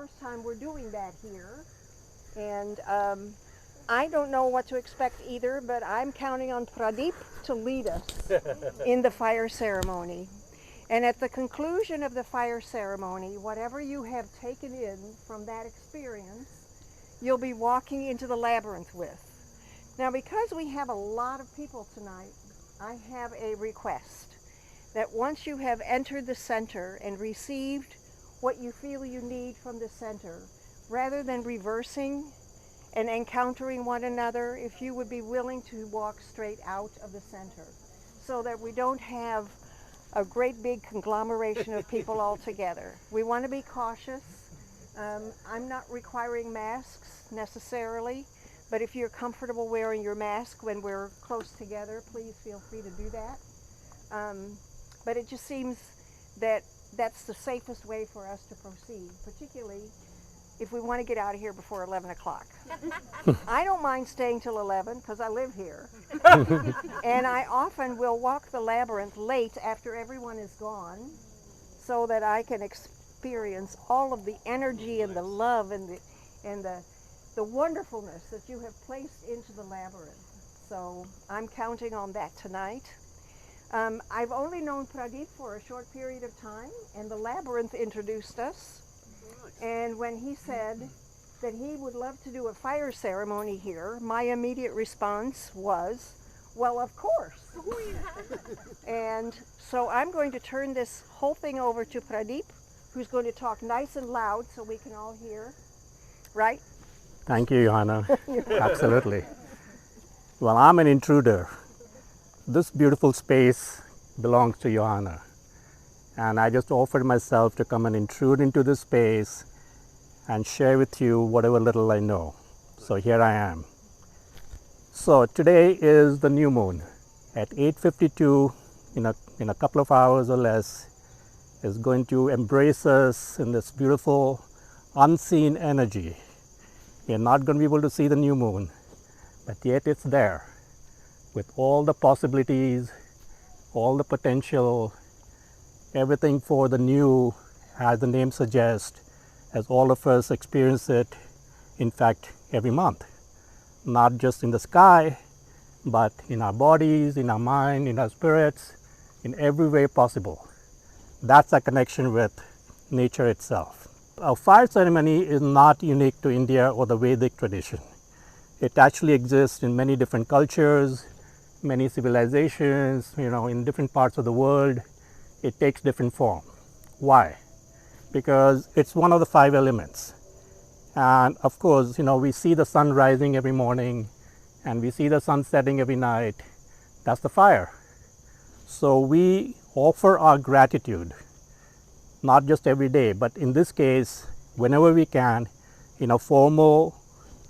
first time we're doing that here. And I don't know what to expect either, but I'm counting on Pradeep to lead us in the fire ceremony. And at the conclusion of the fire ceremony, whatever you have taken in from that experience, you'll be walking into the labyrinth with. Now, because we have a lot of people tonight, I have a request that once you have entered the center and received what you feel you need from the center, rather than reversing and encountering one another, if you would be willing to walk straight out of the center so that we don't have a great big conglomeration of people all together. We want to be cautious. I'm not requiring masks necessarily, but if you're comfortable wearing your mask when we're close together, please feel free to do that. But it just seems that that's the safest way for us to proceed, particularly if we want to get out of here before 11 o'clock. I don't mind staying till 11 because I live here. And I often will walk the labyrinth late after everyone is gone so that I can experience all of the energy and the love and the wonderfulness that you have placed into the labyrinth. So I'm counting on that tonight. I've only known Pradeep for a short period of time, and the labyrinth introduced us. And when he said that he would love to do a fire ceremony here, my immediate response was, well, of course. And so I'm going to turn this whole thing over to Pradeep, who's going to talk nice and loud so we can all hear. Right? Thank you, Johanna. Absolutely. Well, I'm an intruder. This beautiful space belongs to Johanna. And I just offered myself to come and intrude into this space and share with you whatever little I know. So here I am. So today is the new moon. At 8:52, in a couple of hours or less, is going to embrace us in this beautiful unseen energy. We're not going to be able to see the new moon, but yet it's there with all the possibilities, all the potential, everything for the new, as the name suggests, as all of us experience it, in fact, every month. Not just in the sky, but in our bodies, in our mind, in our spirits, in every way possible. That's our connection with nature itself. Our fire ceremony is not unique to India or the Vedic tradition. It actually exists in many different cultures, many civilizations, in different parts of the world. It takes different form. Why? Because it's one of the 5 elements. And of course, we see the sun rising every morning and we see the sun setting every night. That's the fire. So we offer our gratitude, not just every day, but in this case, whenever we can, in a formal,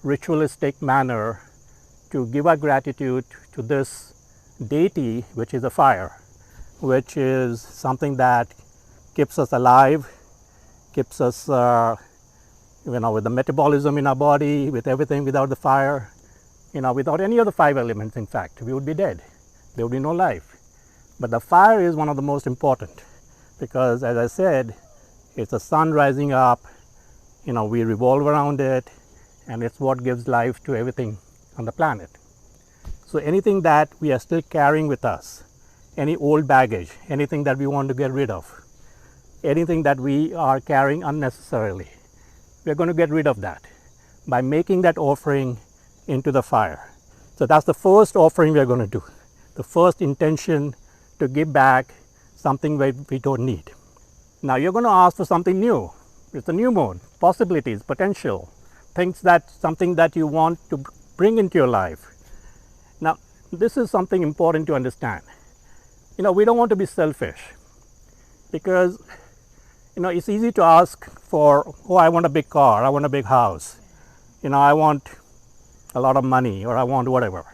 ritualistic manner, to give our gratitude to this deity, which is a fire, which is something that keeps us alive, keeps us with the metabolism in our body, with everything. Without the fire, without any of the 5 elements, in fact, we would be dead. There would be no life. But the fire is one of the most important because, as I said, it's the sun rising up, we revolve around it, and it's what gives life to everything on the planet. So anything that we are still carrying with us, any old baggage, anything that we want to get rid of, anything that we are carrying unnecessarily, we're going to get rid of that by making that offering into the fire. So that's the first offering we're going to do, the first intention to give back something we don't need. Now you're going to ask for something new. It's a new moon, possibilities, potential, something that you want to bring into your life. Now, this is something important to understand. We don't want to be selfish because, it's easy to ask for, I want a big car, I want a big house, I want a lot of money, or I want whatever.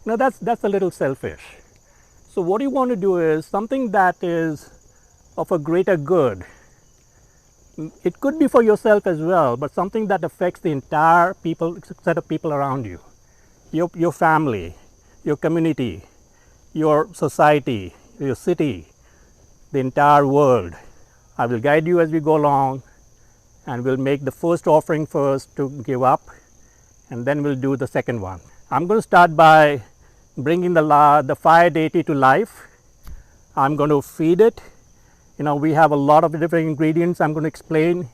That's a little selfish. So what you want to do is something that is of a greater good. It could be for yourself as well, but something that affects the entire set of people around you, your family, your community, your society, your city, the entire world. I will guide you as we go along, and we'll make the first offering first to give up, and then we'll do the second one. I'm going to start by bringing the fire deity to life. I'm going to feed it. We have a lot of different ingredients I'm going to explain.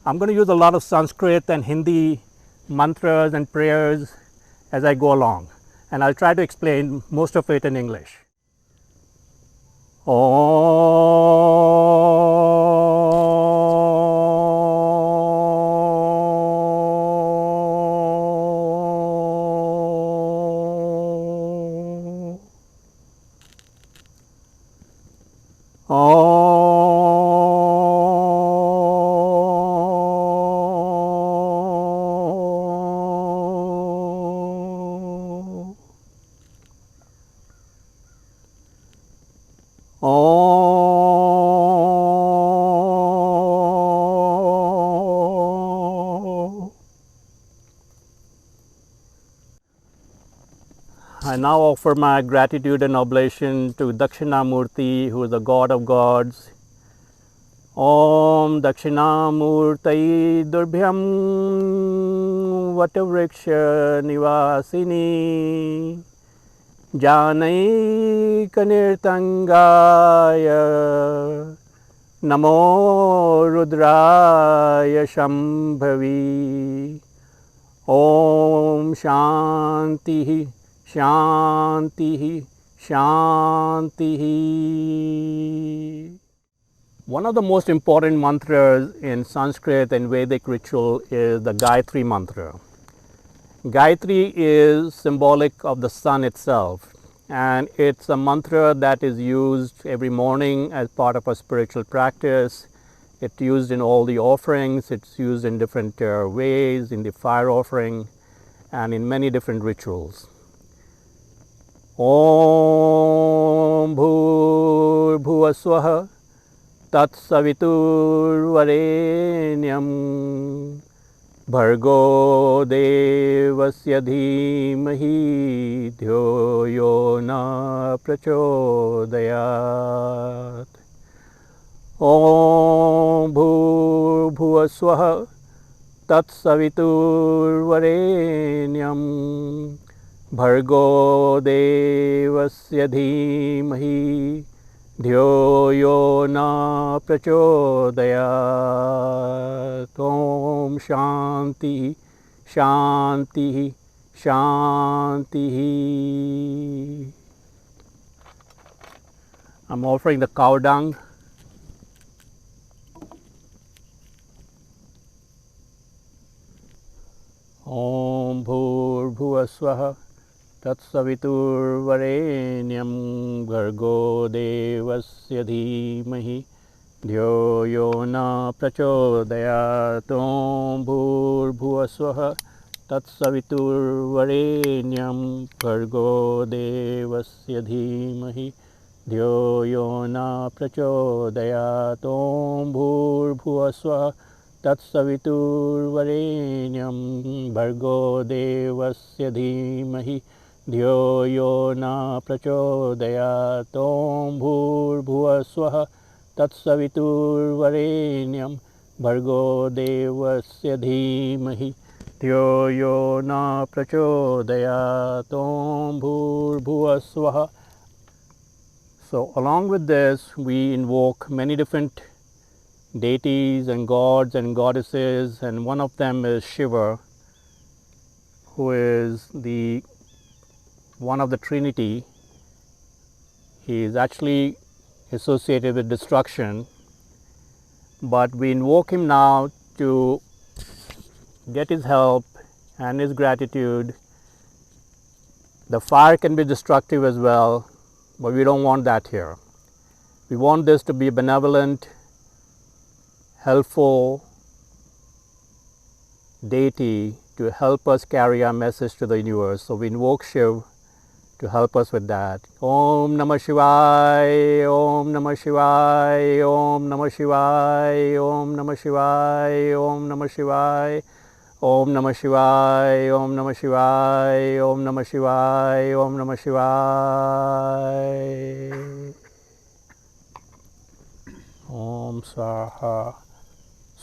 I'm going to use a lot of Sanskrit and Hindi mantras and prayers as I go along, and I'll try to explain most of it in English. I now offer my gratitude and oblation to Dakshinamurti, who is the God of gods. Om Dakshinamurtai Durbhyam Vatavriksha Nivasini Janai Kanirtangaya Namo Rudraya Shambhavi. Om Shanti Shanti Shanti. One of the most important mantras in Sanskrit and Vedic ritual is the Gayatri mantra. Gayatri is symbolic of the sun itself, and it's a mantra that is used every morning as part of a spiritual practice. It's used in all the offerings, it's used in different ways, in the fire offering, and in many different rituals. Om Bhur Bhuvaswaha Tat Savitur Varenyam Bhargo Devasya Dhimahi Dhyo Yo Na Prachodayat. Om Bhur Bhuvaswaha Tat Savitur Varenyam Bhargo Devasya Dhimahi Dhyo Yo Na Prachodayat. Om Shanti Shanti Shanti. I'm offering the cow dung. Om Bhur Bhuvaswaha Tat Savitur Varenyam Bhargo Devasya Dhimahi Dhyo Yo Na Prachodayat. Om Bhur Bhuvaswaha Tat Savitur Varenyam Bhargo Devasya Dhimahi Dhyo Yo Na Prachodayat. Om Bhur Bhuvaswaha Tat Savitur Varenyam Bhargo Devasya Dhimahi Dhyo Yo Na Prachodayat. Om Bhur Bhuvaswaha Tat Savitur Varenyam Bhargo Devasya Dhimahi Dhyo Yo Na Prachodayat. Om Bhur Bhuvaswaha. So along with this, we invoke many different deities and gods and goddesses, and one of them is Shiva, who is the one of the Trinity. He is actually associated with destruction, but we invoke him now to get his help and his gratitude. The fire can be destructive as well, but we don't want that here. We want this to be benevolent, helpful deity to help us carry our message to the universe. So we invoke Shiv to help us with that. Om Namah Shivaya, Om Namah Shivaya, Om Namah Shivaya, Om Namah Shivaya, Om Namah Shivaya, Om Namah Shivaya, Om Namah Shivaya, Om Namah Shivaya, Om Namah Shivaya. Om Swaha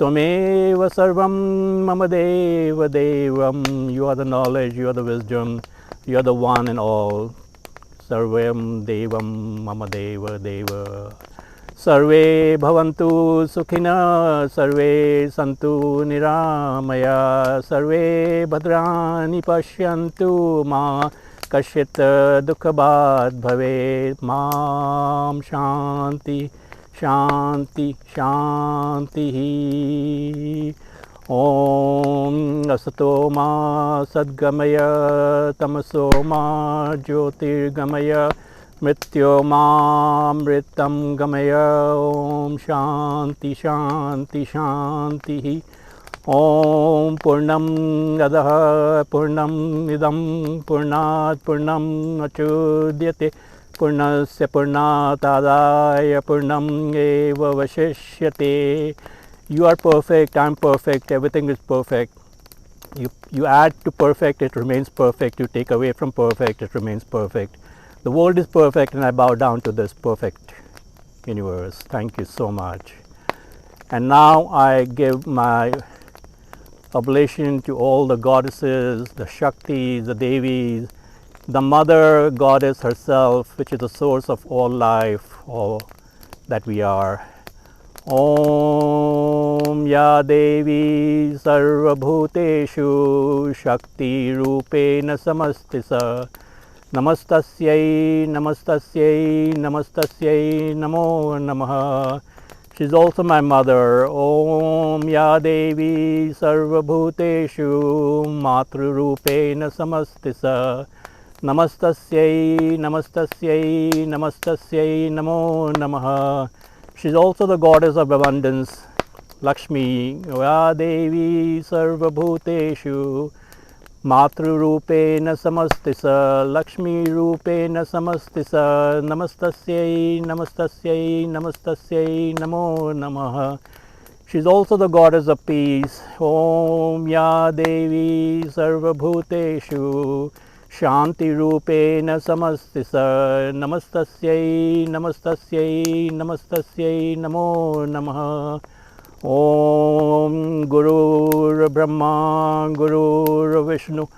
Tvameva sarvam mama deva devam. You are the knowledge, you are the wisdom, you are the one and all. Sarvam devam mama deva deva. Sarve bhavantu sukhina, sarve santu niramaya, sarve bhadrani pashyantu ma kashit dukhabad bhave. Mam shanti shanti shanti. Om asato ma sadgamaya, tamaso ma jyotirgamaya, mrityo ma mritam gamaya. Om shanti shanti shanti. Om purnam adaha purnam idam purnat purnam achudyate purnasya purnatadaya purnam eva vashishyate. You are perfect, I am perfect, everything is perfect. You add to perfect, it remains perfect. You take away from perfect, it remains perfect. The world is perfect and I bow down to this perfect universe. Thank you so much. And now I give my oblation to all the goddesses, the Shaktis, the Devis, the Mother Goddess herself, which is the source of all life, all that we are. Om Ya Devi Sarvabhuteshu Shakti Rupena Samastisa Namastasyai Namastasyai Namastasyai Namo Namaha. She's also my mother. Om Ya Devi Sarvabhuteshu Matru Rupena Samastisa Namastasyai Namastasyai Namastasyai Namo Namaha. She's also the goddess of abundance, Lakshmi. Ya Devi Sarvabhuteshu Matru Rupena Samastisa Lakshmi Rupena Samastisa Namastasyai Namastasyai Namastasyai Namo Namaha. She's also the goddess of peace. Om Ya Devi Sarvabhuteshu Shanti Rupena Samastisa Namastasyai Namastasyai Namastasyai Namo Namaha. Om Guru Brahma Guru Vishnu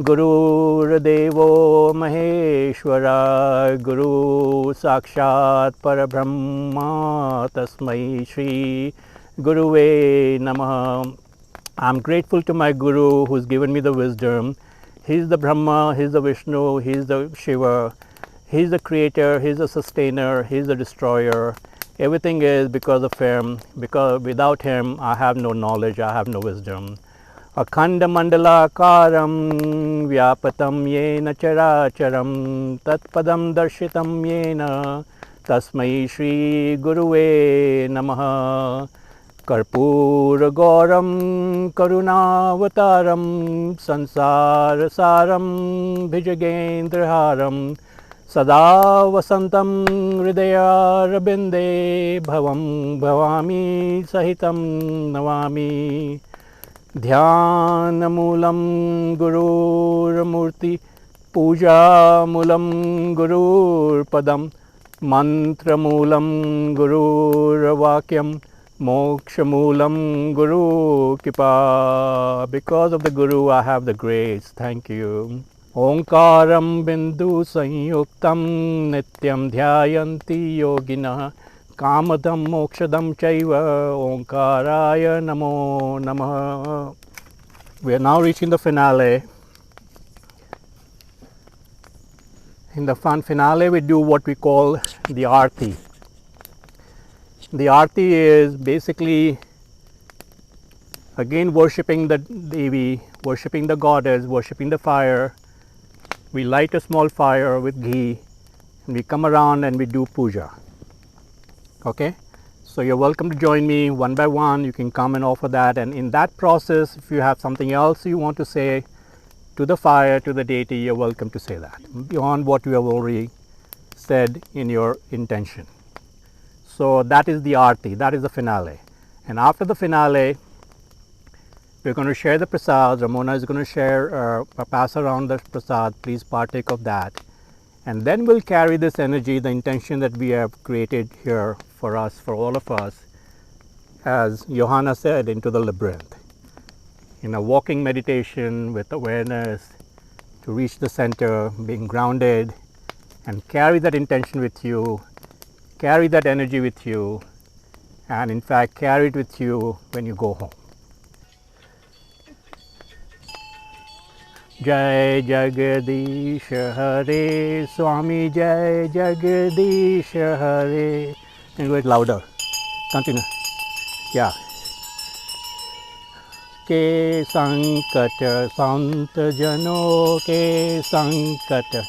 Guru Devo Maheshwara Guru Sakshat Parabrahma Tasmai Shri Guruve Namaha. I'm grateful to my Guru who's given me the wisdom. He's the Brahma, he's the Vishnu, he's the Shiva, he's the creator, he's the sustainer, he's the destroyer. Everything is because of him. Because without him I have no knowledge, I have no wisdom. Akhanda mandala karam vyapatam yena characharam tatpadam darshitam yena tasmai shri guruve namaha. Karpura Gauram Karunavataram Sansara Saram Bhijagendraharam Sada Vasantam Hridaya Rabinde Bhavam Bhavami Sahitam Navami. Dhyanamulam Gurur Murti Puja Mulam Gurur Padam Mantramulam Gurur Vakyam Moksha Moolam Guru Kipa. Because of the Guru I have the grace. Thank you. Omkaram Bindu Sanyuktam Nityam Dhyayanti Yogina Kamadam Mokshadam Chaiva Omkaraya Namo Namaha. We are now reaching the finale. In the finale we do what we call the Aarti. The Aarti is basically again worshipping the Devi, worshipping the goddess, worshipping the fire. We light a small fire with ghee and we come around and we do puja. Okay? So you're welcome to join me one by one. You can come and offer that, and in that process if you have something else you want to say to the fire, to the deity, you're welcome to say that beyond what you have already said in your intention. So that is the Aarti, that is the finale. And after the finale, we're going to share the Prasad. Ramona is going to share, pass around the Prasad. Please partake of that. And then we'll carry this energy, the intention that we have created here for us, for all of us, as Johanna said, into the labyrinth. In a walking meditation with awareness to reach the center, being grounded, and carry that intention with you, carry that energy with you, and in fact carry it with you when you go home. Jai Jagadish Hare, Swami Jai Jagadish Hare. Can you go it louder? Continue. Yeah. Ke Sankat Sant Jano Ke Sankat.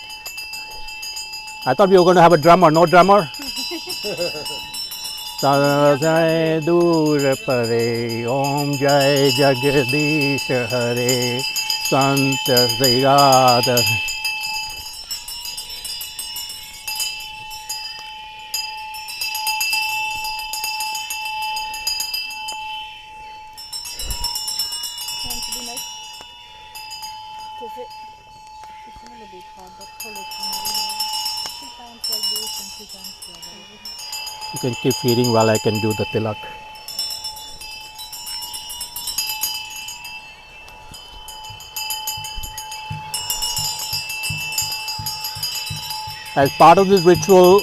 I thought we were going to have a drummer. No drummer? Jai Dur Pare Om Jai Jagadish Hare Sant Zairada. You can keep feeding while I can do the tilak. As part of this ritual,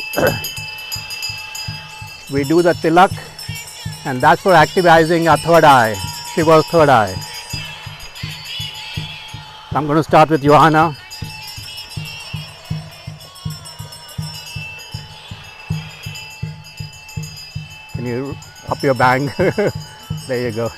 we do the tilak, and that's for activating our third eye, Shiva's third eye. I'm going to start with Johanna. Can you up your bang? There you go.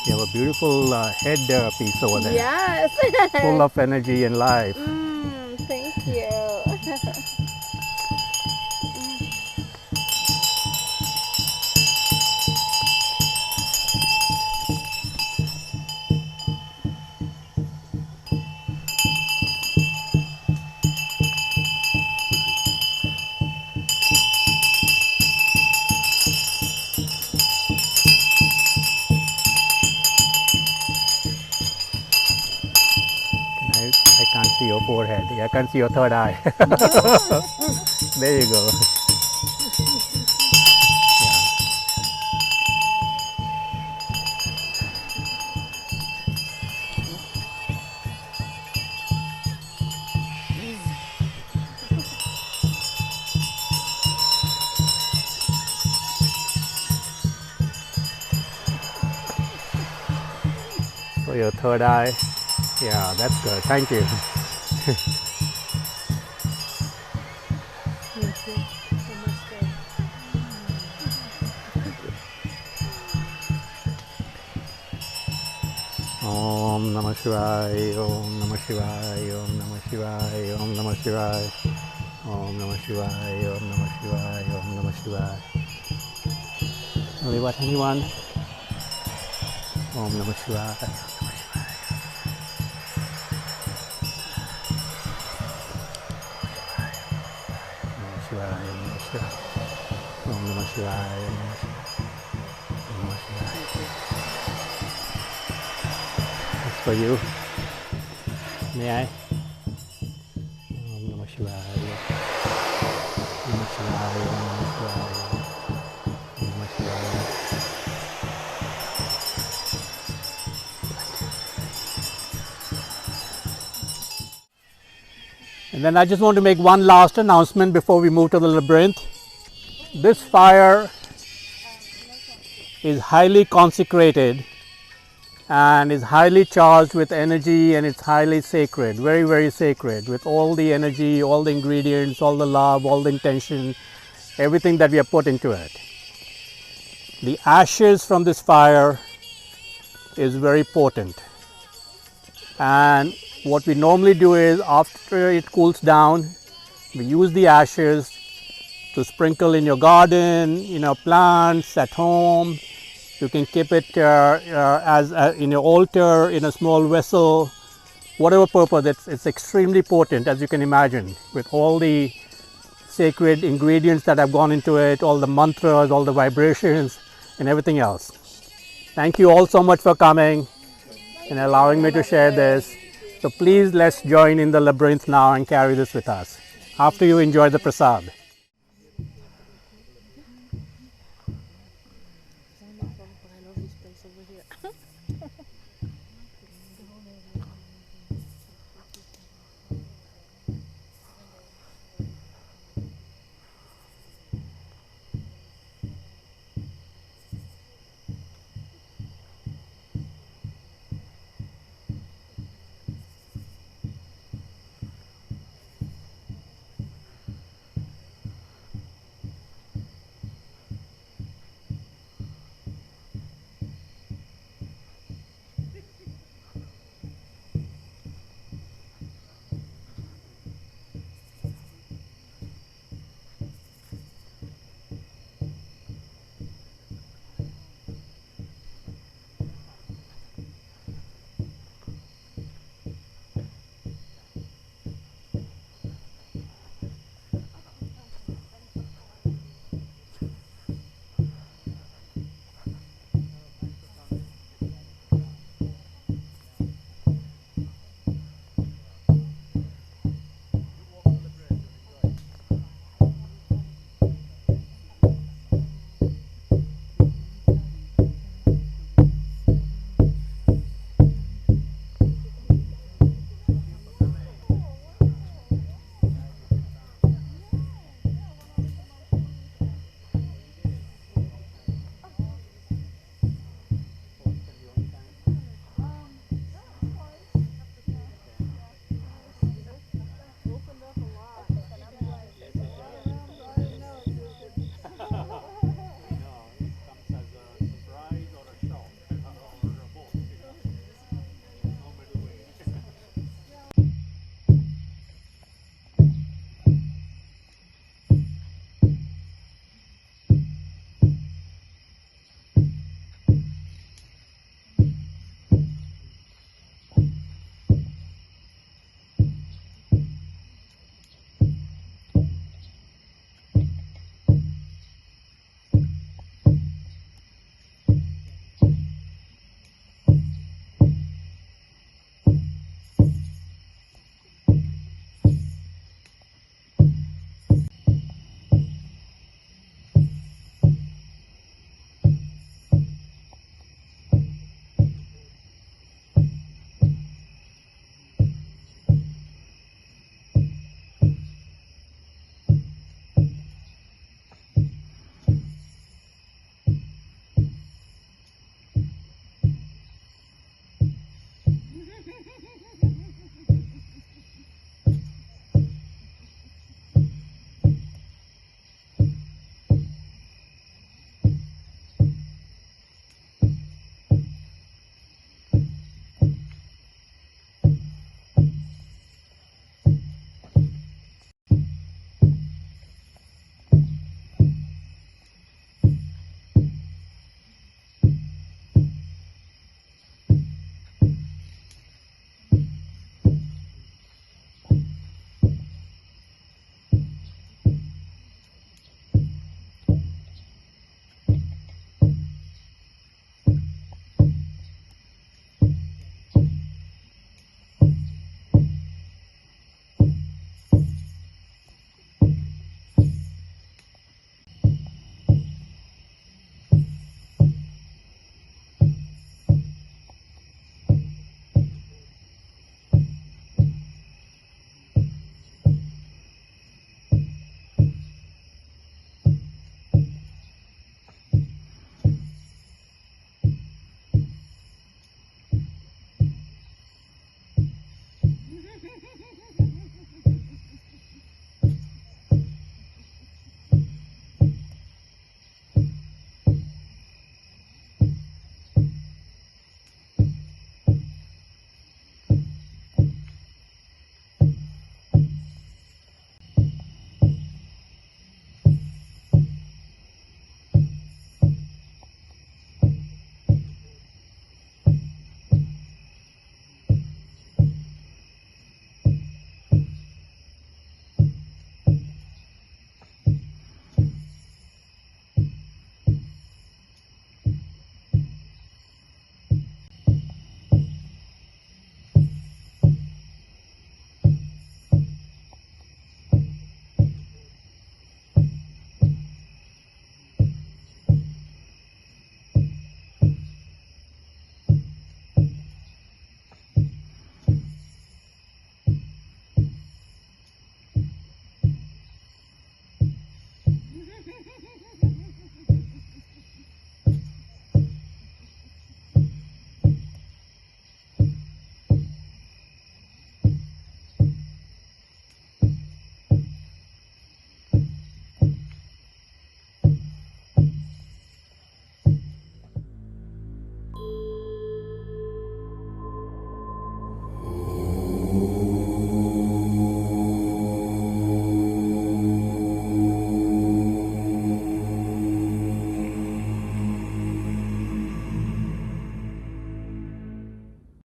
You have a beautiful head piece over there. Yes. Full of energy and life. Thank you. I can't see your forehead. I can't see your third eye. There you go. For your third eye. Yeah, that's good. Thank you. Om Namah Shivaya, Om Namah Shivaya, Om Namah Shivaya, Om Namah Shivaya, Om Namah Shivaya, Om Namah Shivaya, Om Namah Shivaya. Only what, anyone? Om Namah Shivaya. Om Namah Shivaya. That's for you. May I? Om Namah Shivaya. Om Namah Shivaya. Om Namah Shivaya. Om Namah Shivaya. And then I just want to make one last announcement before we move to the labyrinth. This fire is highly consecrated and is highly charged with energy, and it's highly sacred, very, very sacred, with all the energy, all the ingredients, all the love, all the intention, everything that we have put into it. The ashes from this fire is very potent. And what we normally do is, after it cools down, we use the ashes to sprinkle in your garden, in your plants, at home, You can keep it as in your altar, in a small vessel, whatever purpose. It's extremely potent, as you can imagine, with all the sacred ingredients that have gone into it, all the mantras, all the vibrations, and everything else. Thank you all so much for coming and allowing me to share this. So please, let's join in the labyrinth now and carry this with us after you enjoy the prasad. Wonderful, but I love this place over here.